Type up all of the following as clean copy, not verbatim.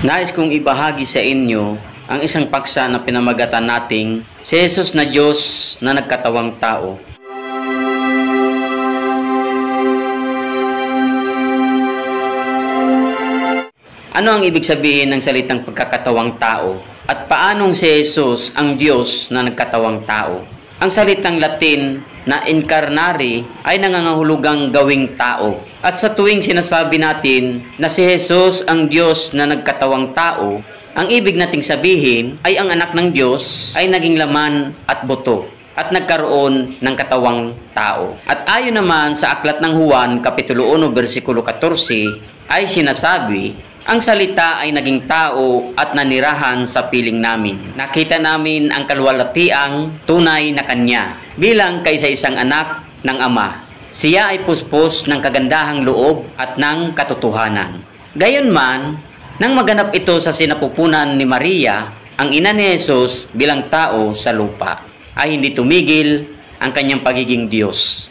Nais kong ibahagi sa inyo ang isang paksa na pinamagatan nating si Jesus na Diyos na nagkatawang tao. Ano ang ibig sabihin ng salitang pagkakatawang tao? At paanong si Jesus ang Diyos na nagkatawang tao? Ang salitang Latin na incarnare ay nangangahulugang gawing tao. At sa tuwing sinasabi natin na si Jesus ang Diyos na nagkatawang tao, ang ibig nating sabihin ay ang anak ng Diyos ay naging laman at buto at nagkaroon ng katawang tao. At ayon naman sa aklat ng Juan, Kapitulo 1, versikulo 14, ay sinasabi, ang salita ay naging tao at nanirahan sa piling namin. Nakita namin ang kaluwalhatiang tunay na Kanya bilang kaysa isang anak ng Ama. Siya ay puspos ng kagandahang loob at ng katotohanan. Gayunman, nang maganap ito sa sinapupunan ni Maria, ang ina ni Jesus bilang tao sa lupa, ay hindi tumigil ang Kanyang pagiging Diyos.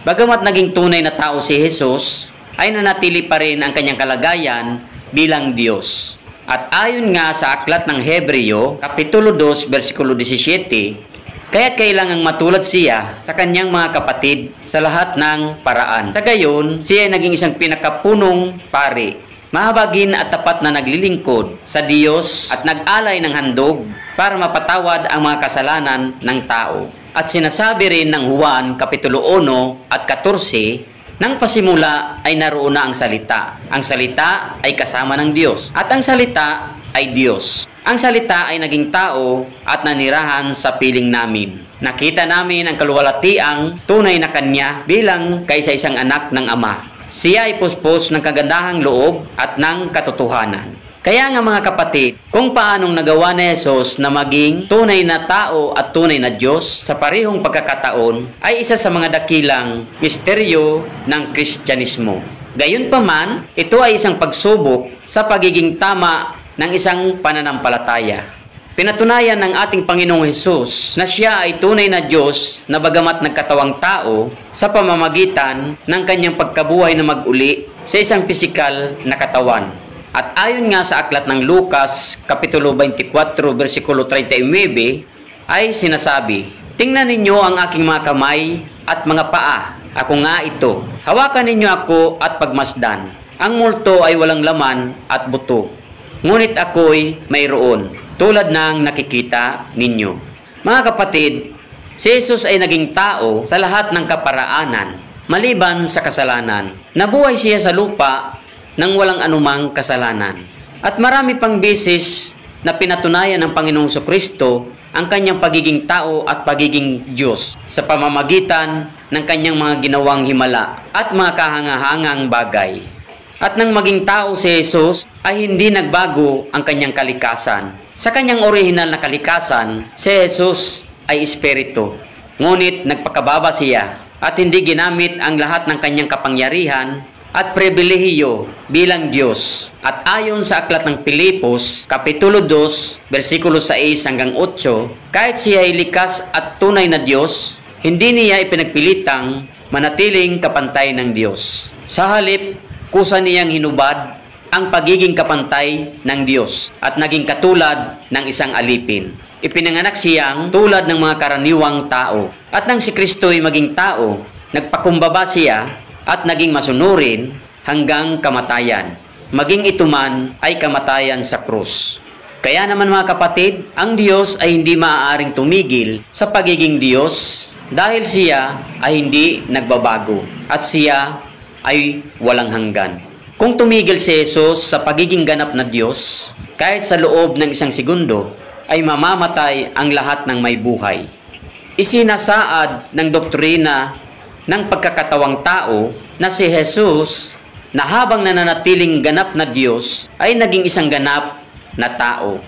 Bagamat naging tunay na tao si Jesus, ay nanatili pa rin ang Kanyang kalagayan bilang Diyos. At ayon nga sa aklat ng Hebreo, Kapitulo 2, versikulo 17, kaya't kailangang matulad siya sa kanyang mga kapatid sa lahat ng paraan. Sa gayon, siya ay naging isang pinakapunong pari, mahabagin at tapat na naglilingkod sa Diyos at nag-alay ng handog para mapatawad ang mga kasalanan ng tao. At sinasabi rin ng Juan, Kapitulo 1 at 14, nang pasimula ay naroon na ang salita. Ang salita ay kasama ng Diyos. At ang salita ay Diyos. Ang salita ay naging tao at nanirahan sa piling namin. Nakita namin ang kaluwalhatiang tunay na Kanya bilang kaysa isang anak ng Ama. Siya ay puspos ng kagandahang loob at ng katotohanan. Kaya nga mga kapatid, kung paanong nagawa ni Jesus na maging tunay na tao at tunay na Diyos sa parehong pagkakataon ay isa sa mga dakilang misteryo ng Kristyanismo. Gayunpaman, ito ay isang pagsubok sa pagiging tama ng isang pananampalataya. Pinatunayan ng ating Panginoong Hesus na siya ay tunay na Diyos na bagamat nagkatawang tao sa pamamagitan ng kanyang pagkabuhay na mag-uli sa isang pisikal na katawan. At ayon nga sa aklat ng Lucas, Kapitulo 24, versikulo 39, ay sinasabi, tingnan ninyo ang aking mga kamay at mga paa. Ako nga ito. Hawakan ninyo ako at pagmasdan. Ang multo ay walang laman at buto. Ngunit ako'y mayroon, tulad ng nakikita ninyo. Mga kapatid, si Jesus ay naging tao sa lahat ng kaparaanan, maliban sa kasalanan. Nabuhay siya sa lupa nang walang anumang kasalanan. At marami pang beses na pinatunayan ng Panginoong Jesucristo ang kanyang pagiging tao at pagiging Diyos sa pamamagitan ng kanyang mga ginawang himala at mga kahangahangang bagay. At nang maging tao si Jesus ay hindi nagbago ang kanyang kalikasan. Sa kanyang orihinal na kalikasan, si Jesus ay espiritu. Ngunit nagpakababa siya at hindi ginamit ang lahat ng kanyang kapangyarihan at pribilehiyo bilang Diyos. At ayon sa aklat ng Pilipos, Kapitulo 2, versikulo 6 hanggang 8, kahit siya ay likas at tunay na Diyos, hindi niya ipinagpilitang manatiling kapantay ng Diyos. Sa halip, kusa niyang hinubad ang pagiging kapantay ng Diyos at naging katulad ng isang alipin. Ipinanganak siyang tulad ng mga karaniwang tao. At nang si Kristo ay maging tao, nagpakumbaba siya at naging masunurin hanggang kamatayan. Maging ito man ay kamatayan sa krus. Kaya naman mga kapatid, ang Diyos ay hindi maaaring tumigil sa pagiging Diyos dahil siya ay hindi nagbabago at siya ay walang hanggan. Kung tumigil si Jesus sa pagiging ganap na Diyos, kahit sa loob ng isang segundo, ay mamamatay ang lahat ng may buhay. Isinasaad ng doktrina ng pagkakatawang tao na si Jesus na habang nananatiling ganap na Diyos ay naging isang ganap na tao.